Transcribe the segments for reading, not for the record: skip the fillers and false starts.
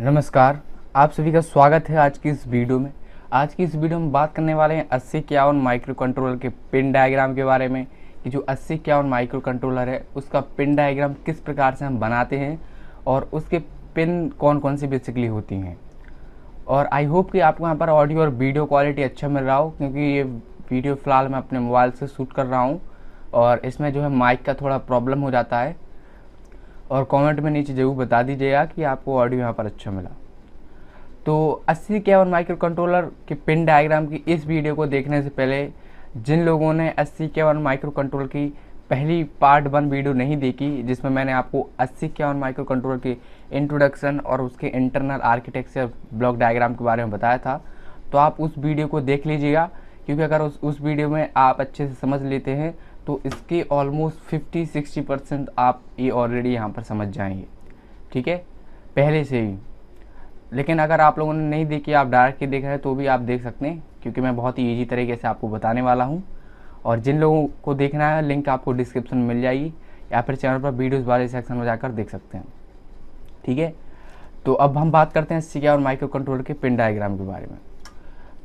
नमस्कार, आप सभी का स्वागत है आज की इस वीडियो में। आज की इस वीडियो में बात करने वाले हैं 8051 माइक्रो कंट्रोलर के पिन डायग्राम के बारे में कि जो 8051 माइक्रो कंट्रोलर है उसका पिन डायग्राम किस प्रकार से हम बनाते हैं और उसके पिन कौन कौन सी बेसिकली होती हैं। और आई होप कि आपको यहाँ पर ऑडियो और वीडियो क्वालिटी अच्छा मिल रहा हो, क्योंकि ये वीडियो फ़िलहाल मैं अपने मोबाइल से शूट कर रहा हूँ और इसमें जो है माइक का थोड़ा प्रॉब्लम हो जाता है। और कमेंट में नीचे ज़रूर बता दीजिएगा कि आपको ऑडियो यहाँ पर अच्छा मिला। तो 8051 माइक्रो कंट्रोलर के पिन डायग्राम की इस वीडियो को देखने से पहले जिन लोगों ने 8051 माइक्रो कंट्रोलर की पहली पार्ट 1 वीडियो नहीं देखी, जिसमें मैंने आपको 8051 माइक्रो कंट्रोलर की इंट्रोडक्शन और उसके इंटरनल आर्किटेक्चर ब्लॉक डायग्राम के बारे में बताया था, तो आप उस वीडियो को देख लीजिएगा। क्योंकि अगर उस वीडियो में आप अच्छे से समझ लेते हैं तो इसके ऑलमोस्ट 50-60% आप ये ऑलरेडी यहाँ पर समझ जाएंगे, ठीक है, पहले से ही। लेकिन अगर आप लोगों ने नहीं देखी, आप डायरेक्ट देख रहे हैं तो भी आप देख सकते हैं, क्योंकि मैं बहुत ही ईजी तरीके से आपको बताने वाला हूँ। और जिन लोगों को देखना है लिंक आपको डिस्क्रिप्शन में मिल जाएगी, या फिर चैनल पर वीडियोज़ वाले सेक्शन में जाकर देख सकते हैं, ठीक है। तो अब हम बात करते हैं 8051 माइक्रो कंट्रोलर के पिन डायग्राम के बारे में।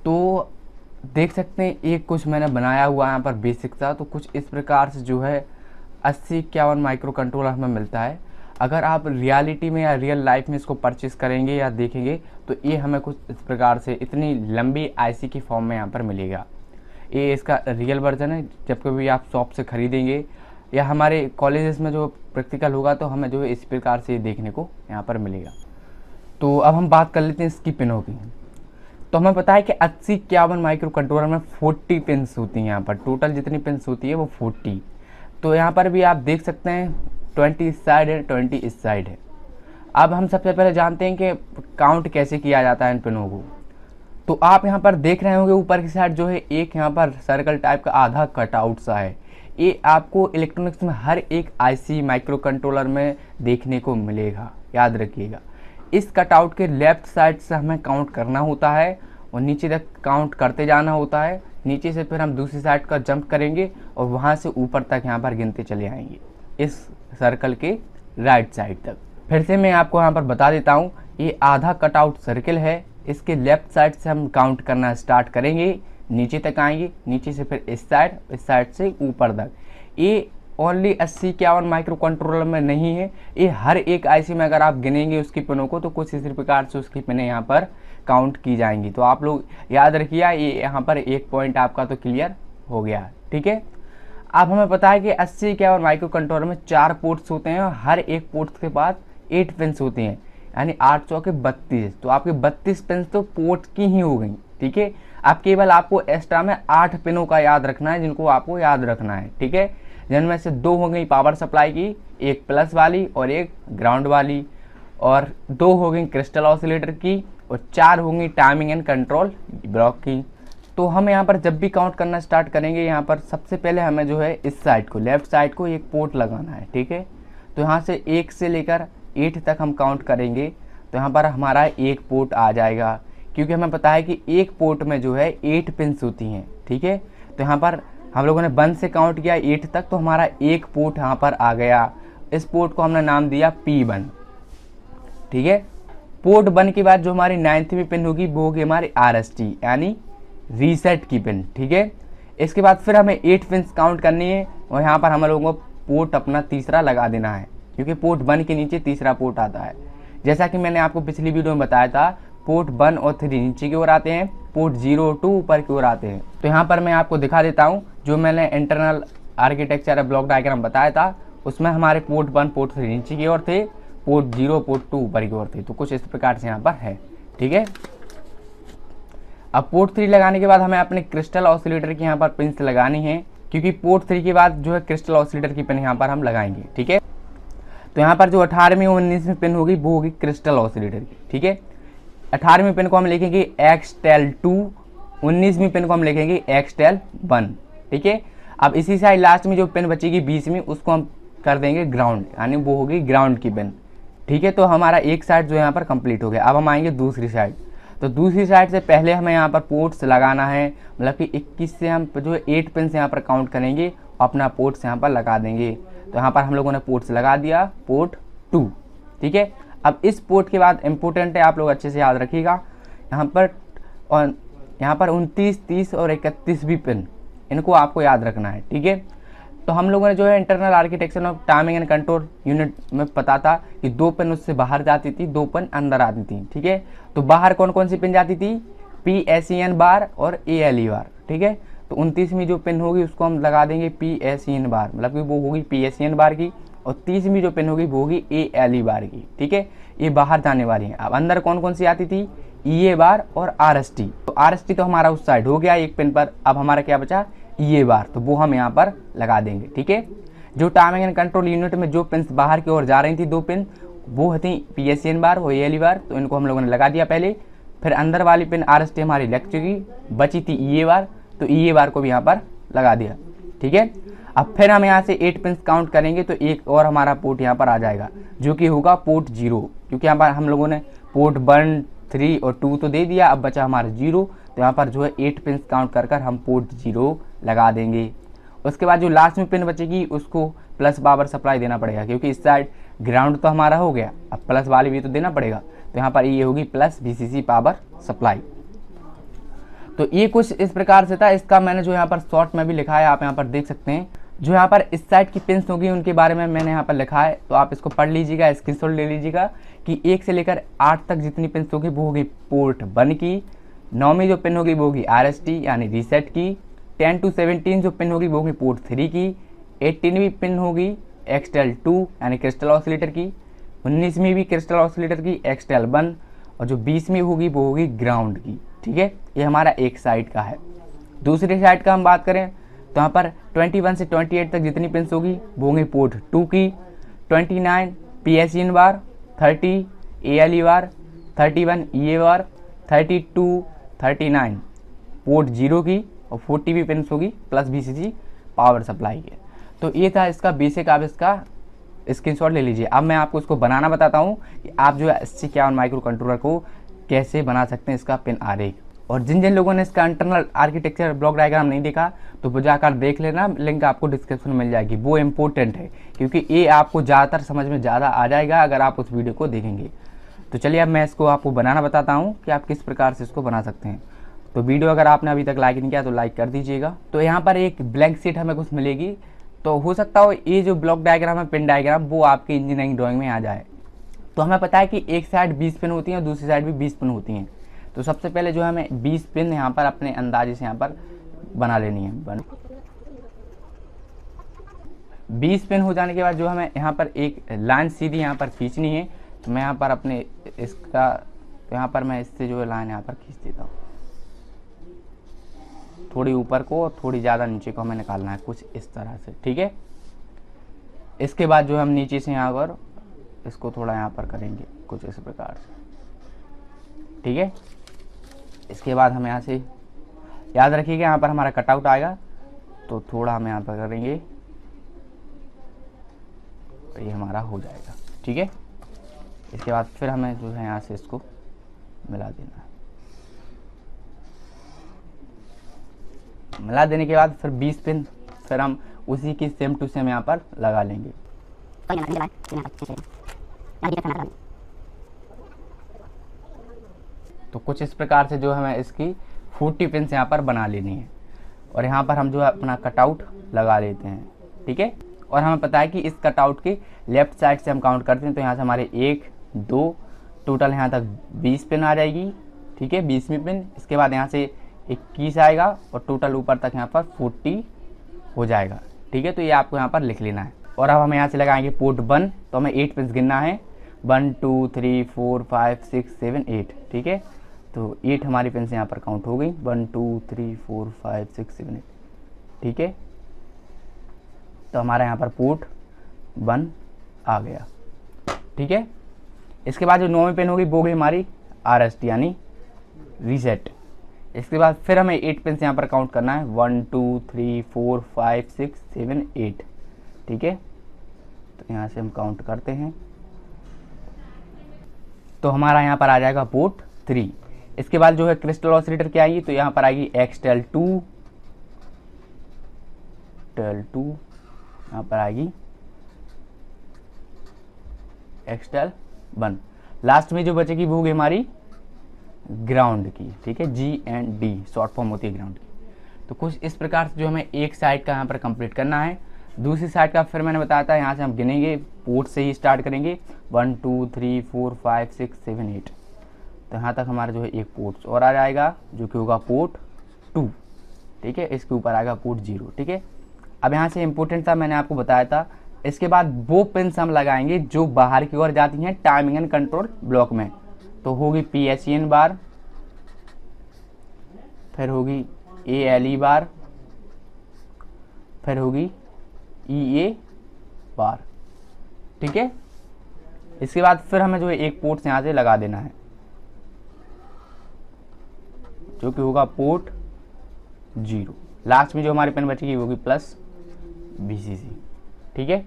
तो देख सकते हैं एक कुछ मैंने बनाया हुआ यहाँ पर बेसिक सा, तो कुछ इस प्रकार से जो है 8051 माइक्रो कंट्रोलर हमें मिलता है। अगर आप रियलिटी में या रियल लाइफ में इसको परचेस करेंगे या देखेंगे तो ये हमें कुछ इस प्रकार से इतनी लंबी आईसी की फॉर्म में यहाँ पर मिलेगा। ये इसका रियल वर्जन है। जब कभी आप शॉप से ख़रीदेंगे या हमारे कॉलेजेस में जो प्रैक्टिकल होगा तो हमें जो है इस प्रकार से देखने को यहाँ पर मिलेगा। तो अब हम बात कर लेते हैं इसकी पिनों की। तो हमें पता है कि 8051 माइक्रो कंट्रोलर में 40 पिन्स होती हैं। यहाँ पर टोटल जितनी पिन्स होती है वो 40। तो यहाँ पर भी आप देख सकते हैं 20 इस साइड है, 20 इस साइड है। अब हम सबसे पहले जानते हैं कि काउंट कैसे किया जाता है इन पिनों को। तो आप यहाँ पर देख रहे होंगे ऊपर की साइड जो है एक यहाँ पर सर्कल टाइप का आधा कटआउट सा है। ये आपको इलेक्ट्रॉनिक्स में हर एक आईसी माइक्रो कंट्रोलर में देखने को मिलेगा, याद रखिएगा। इस कटआउट के लेफ्ट साइड से हमें काउंट करना होता है और नीचे तक काउंट करते जाना होता है। नीचे से फिर हम दूसरी साइड का जंप करेंगे और वहाँ से ऊपर तक यहाँ पर गिनते चले आएंगे इस सर्कल के राइट साइड तक। फिर से मैं आपको यहाँ पर बता देता हूँ, ये आधा कटआउट सर्कल है। इसके लेफ्ट साइड से हम काउंट करना स्टार्ट करेंगे, नीचे तक आएंगे, नीचे से फिर इस साइड से ऊपर तक। ये ओनली 8051 माइक्रो कंट्रोलर में नहीं है, ये हर एक आईसी में अगर आप गिनेंगे उसकी पिनों को तो कुछ इसी प्रकार से उसकी पिनें यहाँ पर काउंट की जाएंगी। तो आप लोग याद रखिए, ये यहाँ पर एक पॉइंट आपका तो क्लियर हो गया, ठीक है। अब हमें पता है कि 8051 माइक्रो कंट्रोलर में 4 पोर्ट्स होते हैं और हर एक पोर्ट के बाद 8 पिन्स होती हैं, यानी 8 चौके 32। तो आपके 32 पिन्स तो पोर्ट की ही हो गई, ठीक है। अब केवल आपको एक्स्ट्रा में 8 पिनों का याद रखना है, जिनको आपको याद रखना है, ठीक है। जिनमें से 2 हो गई पावर सप्लाई की, एक प्लस वाली और एक ग्राउंड वाली, और 2 हो गई क्रिस्टल ऑसिलेटर की, और 4 होंगी टाइमिंग एंड कंट्रोल ब्लॉक की। तो हम यहाँ पर जब भी काउंट करना स्टार्ट करेंगे, यहाँ पर सबसे पहले हमें जो है इस साइड को, लेफ्ट साइड को एक पोर्ट लगाना है, ठीक है। तो यहाँ से 1 से लेकर 8 तक हम काउंट करेंगे तो यहाँ पर हमारा एक पोर्ट आ जाएगा, क्योंकि हमें पता है कि एक पोर्ट में जो है 8 पिन्स होती हैं, ठीक है। तो यहाँ पर हम लोगों ने 1 से काउंट किया 8 तक, तो हमारा एक पोर्ट यहाँ पर आ गया। इस पोर्ट को हमने नाम दिया P1, ठीक है। पोर्ट 1 के बाद जो हमारी 9वीं पिन होगी वो होगी हमारी RST, यानी रीसेट की पिन, ठीक है। इसके बाद फिर हमें 8 पिन्स काउंट करनी है और यहाँ पर हम लोगों को पोर्ट अपना तीसरा लगा देना है, क्योंकि पोर्ट 1 के नीचे तीसरा पोर्ट आता है। जैसा कि मैंने आपको पिछली वीडियो में बताया था, पोर्ट 1 और 3 नीचे की ओर आते हैं, पोर्ट 0 और 2 ऊपर की ओर आते हैं। तो यहाँ पर मैं आपको दिखा देता हूँ, जो मैंने इंटरनल आर्किटेक्चर ब्लॉक डायग्राम बताया था उसमें हमारे पोर्ट 1 पोर्ट 3 नीचे की ओर थे, पोर्ट 0 पोर्ट 2 ऊपर की ओर थे। तो कुछ इस प्रकार से यहाँ पर है, ठीक है। अब पोर्ट 3 लगाने के बाद हमें अपने क्रिस्टल ऑसिलेटर की यहाँ पर पिन्स लगानी है, क्योंकि पोर्ट 3 के बाद जो है क्रिस्टल ऑसिलेटर की पिन यहाँ पर हम लगाएंगे, ठीक है। तो यहाँ पर जो 18वीं और 19वीं पिन होगी वो होगी क्रिस्टल ऑसिलेटर की, ठीक है। 18वीं पिन को हम लिखेंगे XTEL2, 19वीं पिन को हम लिखेंगे XTEL1, ठीक है। अब इसी साइड लास्ट में जो पिन बचेगी 20वीं, उसको हम कर देंगे ग्राउंड, यानी वो होगी ग्राउंड की पिन, ठीक है। तो हमारा एक साइड जो यहाँ पर कंप्लीट हो गया। अब हम आएंगे दूसरी साइड। तो दूसरी साइड से पहले हमें यहाँ पर पोर्ट्स लगाना है, मतलब कि 21 से हम जो है 8 पिन से यहाँ पर काउंट करेंगे, अपना पोर्ट्स यहाँ पर लगा देंगे। तो यहाँ पर हम लोगों ने पोर्ट्स लगा दिया, पोर्ट 2, ठीक है। अब इस पोर्ट के बाद इम्पोर्टेंट है, आप लोग अच्छे से याद रखिएगा, यहाँ पर और यहाँ पर 29, 30 और 31 पिन, इनको आपको याद रखना है, ठीक है। तो हम लोगों ने जो है internal architecture of timing and control unit में पता था कि 2 पिन उससे बाहर जाती थी, 2 पिन अंदर आती थी, ठीक है। तो बाहर कौन कौन सी पिन जाती थी, PSEN बार और ALE बार, ठीक है। तो 29वीं जो पिन होगी उसको हम लगा देंगे PSEN बार, मतलब कि वो होगी PSEN बार की, और 30वीं जो पिन होगी वो होगी ALE बार की, ठीक है। ये बाहर जाने वाली है। अब अंदर कौन कौन सी आती थी, EA बार और RST। तो RST तो हमारा उस साइड हो गया एक पिन पर, अब हमारा क्या बचा, EA बार, तो वो हम यहाँ पर लगा देंगे, ठीक है। जो टाइमिंग एंड कंट्रोल यूनिट में जो पिन बाहर की ओर जा रही थी 2 पिन, वो थी PSEN बार और ALE बार, तो इनको हम लोगों ने लगा दिया पहले। फिर अंदर वाली पिन RST हमारी लग चुकी, बची थी EA बार, तो EA बार को भी यहाँ पर लगा दिया, ठीक है। अब फिर हम यहाँ से 8 पिन काउंट करेंगे तो एक और हमारा पोर्ट यहाँ पर आ जाएगा, जो कि होगा पोर्ट 0, क्योंकि यहाँ पर हम लोगों ने पोर्ट 1, 3 और 2 तो दे दिया, अब बचा हमारा 0, तो यहाँ पर जो है 8 पिन काउंट कर कर हम पोर्ट 0 लगा देंगे। उसके बाद जो लास्ट में पिन बचेगी उसको प्लस पावर सप्लाई देना पड़ेगा, क्योंकि इस साइड ग्राउंड तो हमारा हो गया, अब प्लस वाली भी तो देना पड़ेगा, तो यहाँ पर ये होगी प्लस VCC पावर सप्लाई। तो ये कुछ इस प्रकार से था, इसका मैंने जो यहाँ पर शॉर्ट में भी लिखा है, आप यहाँ पर देख सकते हैं। जो यहाँ पर इस साइड की पिन्स होगी उनके बारे में मैंने यहाँ पर लिखा है, तो आप इसको पढ़ लीजिएगा, स्क्रीनशॉट ले लीजिएगा कि 1 से लेकर 8 तक जितनी पिन्स होगी वो होगी पोर्ट 1 की, 9वीं जो पिन होगी वो होगी RST यानी रीसेट की, 10 to 17 जो पिन होगी वो होगी पोर्ट 3 की, 18वीं पिन होगी एक्सटेल 2 यानी क्रिस्टल ऑसिलेटर की, 19वीं भी क्रिस्टल ऑसिलेटर की एक्सटेल 1, और जो 20वीं होगी वो होगी ग्राउंड की, ठीक है। ये हमारा एक साइड का है। दूसरी साइड का हम बात करें तो यहाँ पर 21 से 28 तक जितनी पिन्स होगी वो होंगी पोर्ट 2 की, 29 PSEN बार, 30 ALE बार, 31 EA बार, 32 39 पोर्ट 0 की, और 40 भी पिन्स होगी प्लस VCC पावर सप्लाई की। तो ये था इसका बेसिक, आप इसका स्क्रीनशॉट ले लीजिए। अब मैं आपको इसको बनाना बताता हूँ कि आप जो है 8051 माइक्रो कंट्रोलर को कैसे बना सकते हैं, इसका पिन आरेख। और जिन जिन लोगों ने इसका इंटरनल आर्किटेक्चर ब्लॉक डायग्राम नहीं देखा तो वो जाकर देख लेना, लिंक आपको डिस्क्रिप्शन में मिल जाएगी, वो इम्पोर्टेंट है, क्योंकि ये आपको ज़्यादातर समझ में ज़्यादा आ जाएगा अगर आप उस वीडियो को देखेंगे। तो चलिए अब मैं इसको आपको बनाना बताता हूँ कि आप किस प्रकार से इसको बना सकते हैं। तो वीडियो अगर आपने अभी तक लाइक नहीं किया तो लाइक कर दीजिएगा। तो यहाँ पर एक ब्लैंक शीट हमें कुछ मिलेगी, तो हो सकता हो ये जो ब्लॉक डायग्राम है, पिन डायग्राम, वो आपकी इंजीनियरिंग ड्राइंग में आ जाए। तो हमें पता है कि एक साइड 20 पिन होती है और दूसरी साइड भी 20 पिन होती हैं। तो सबसे पहले जो हमें 20 पिन यहाँ पर अपने अंदाजे से यहाँ पर बना लेनी है। 20 पिन हो जाने के बाद जो हमें यहाँ पर एक लाइन सीधी यहाँ पर खींचनी है, तो मैं यहाँ पर अपने इसका, तो यहाँ पर मैं इससे जो है लाइन यहाँ पर खींच देता हूँ, थोड़ी ऊपर को और थोड़ी ज़्यादा नीचे को हमें निकालना है, कुछ इस तरह से, ठीक है। इसके बाद जो हम नीचे से यहाँ पर इसको थोड़ा यहाँ पर करेंगे कुछ इस प्रकार से, ठीक है। इसके बाद हम यहाँ से याद रखिएगा यहाँ पर हमारा कटआउट आएगा, तो थोड़ा हम यहाँ पर करेंगे, तो ये हमारा हो जाएगा, ठीक है। इसके बाद फिर हमें जो है यहाँ से इसको मिला देना है। मिला देने के बाद फिर 20 पिन फिर हम उसी की सेम टू सेम यहाँ पर लगा लेंगे। तो कुछ इस प्रकार से जो हमें इसकी 40 पिन यहाँ पर बना लेनी है, और यहाँ पर हम जो है अपना कटआउट लगा लेते हैं, ठीक है। और हमें पता है कि इस कटआउट के लेफ्ट साइड से हम काउंट करते हैं, तो यहाँ से हमारे 1 2 टोटल यहाँ तक 20 पिन आ जाएगी, ठीक है, 20वीं पिन। इसके बाद यहाँ से 21 आएगा और टोटल ऊपर तक यहाँ पर 40 हो जाएगा, ठीक है। तो ये आपको यहाँ पर लिख लेना है। और अब हम यहाँ से लगाएंगे पोर्ट 1, तो हमें 8 पिन गिनना है, 1 2 3 4 5 6 7 8, ठीक है। तो 8 हमारी पिन से यहाँ पर काउंट हो गई, 1 2 3 4 5 6 7 8, ठीक है। तो हमारा यहाँ पर पोर्ट 1 आ गया, ठीक है। इसके बाद जो 9वीं पिन होगी वो होगी हमारी RST यानी रीसेट। इसके बाद फिर हमें 8 पिन से यहाँ पर काउंट करना है, 1 2 3 4 5 6 7 8, ठीक है। तो यहाँ से हम काउंट करते हैं, तो हमारा यहाँ पर आ जाएगा पोर्ट 3। इसके बाद जो है क्रिस्टल ऑसिलेटर क्या आएगी, तो यहाँ पर आएगी एक्सटेल 2, टेल 2, यहाँ पर आएगी एक्सटेल 1। लास्ट में जो बचेगी वो होगी हमारी ग्राउंड की, ठीक है, G&D शॉर्ट फॉर्म होती है ग्राउंड की। तो कुछ इस प्रकार से जो हमें एक साइड का यहाँ पर कंप्लीट करना है। दूसरी साइड का फिर मैंने बताया था यहाँ से हम गिनेंगे, पोर्ट से ही स्टार्ट करेंगे 1 2 3 4 5 6 7 8। तो यहाँ तक हमारा जो है एक पोर्ट और आ जाएगा जो कि होगा पोर्ट 2, ठीक है। इसके ऊपर आएगा पोर्ट 0, ठीक है। अब यहाँ से इम्पोर्टेंट था, मैंने आपको बताया था। इसके बाद वो पिन्स हम लगाएंगे जो बाहर की ओर जाती हैं टाइमिंग एंड कंट्रोल ब्लॉक में। तो होगी PSEN बार, फिर होगी ALE बार, फिर होगी EA बार, ठीक है। इसके बाद फिर हमें जो है एक पोर्ट यहाँ से लगा देना है जो कि होगा पोर्ट 0। लास्ट में जो हमारी पिन बचेगी वो होगी प्लस VCC, ठीक है।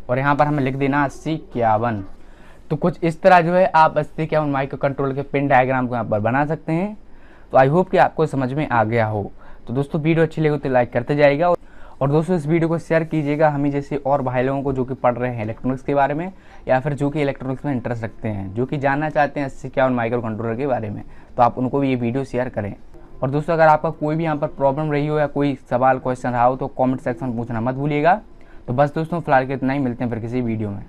और यहाँ पर हमें लिख देना 8051। तो कुछ इस तरह जो है आप 8051 माइक्रो कंट्रोलर के पिन डायग्राम को यहाँ पर बना सकते हैं। तो आई होप कि आपको समझ में आ गया हो। तो दोस्तों वीडियो अच्छी लगे तो लाइक करते जाइएगा, और दोस्तों इस वीडियो को शेयर कीजिएगा हमें जैसे और भाई लोगों को जो कि पढ़ रहे हैं इलेक्ट्रॉनिक्स के बारे में, या फिर जो कि इलेक्ट्रॉनिक्स में इंटरेस्ट रखते हैं, जो कि जानना चाहते हैं 8051 माइक्रो कंट्रोलर के बारे में। तो आप उनको भी ये वीडियो शेयर करें। और दोस्तों अगर आपका कोई भी यहाँ पर प्रॉब्लम रही हो या कोई सवाल क्वेश्चन रहा हो तो कमेंट सेक्शन में पूछना मत भूलिएगा। तो बस दोस्तों फिलहाल के इतना ही, मिलते हैं फिर किसी वीडियो में।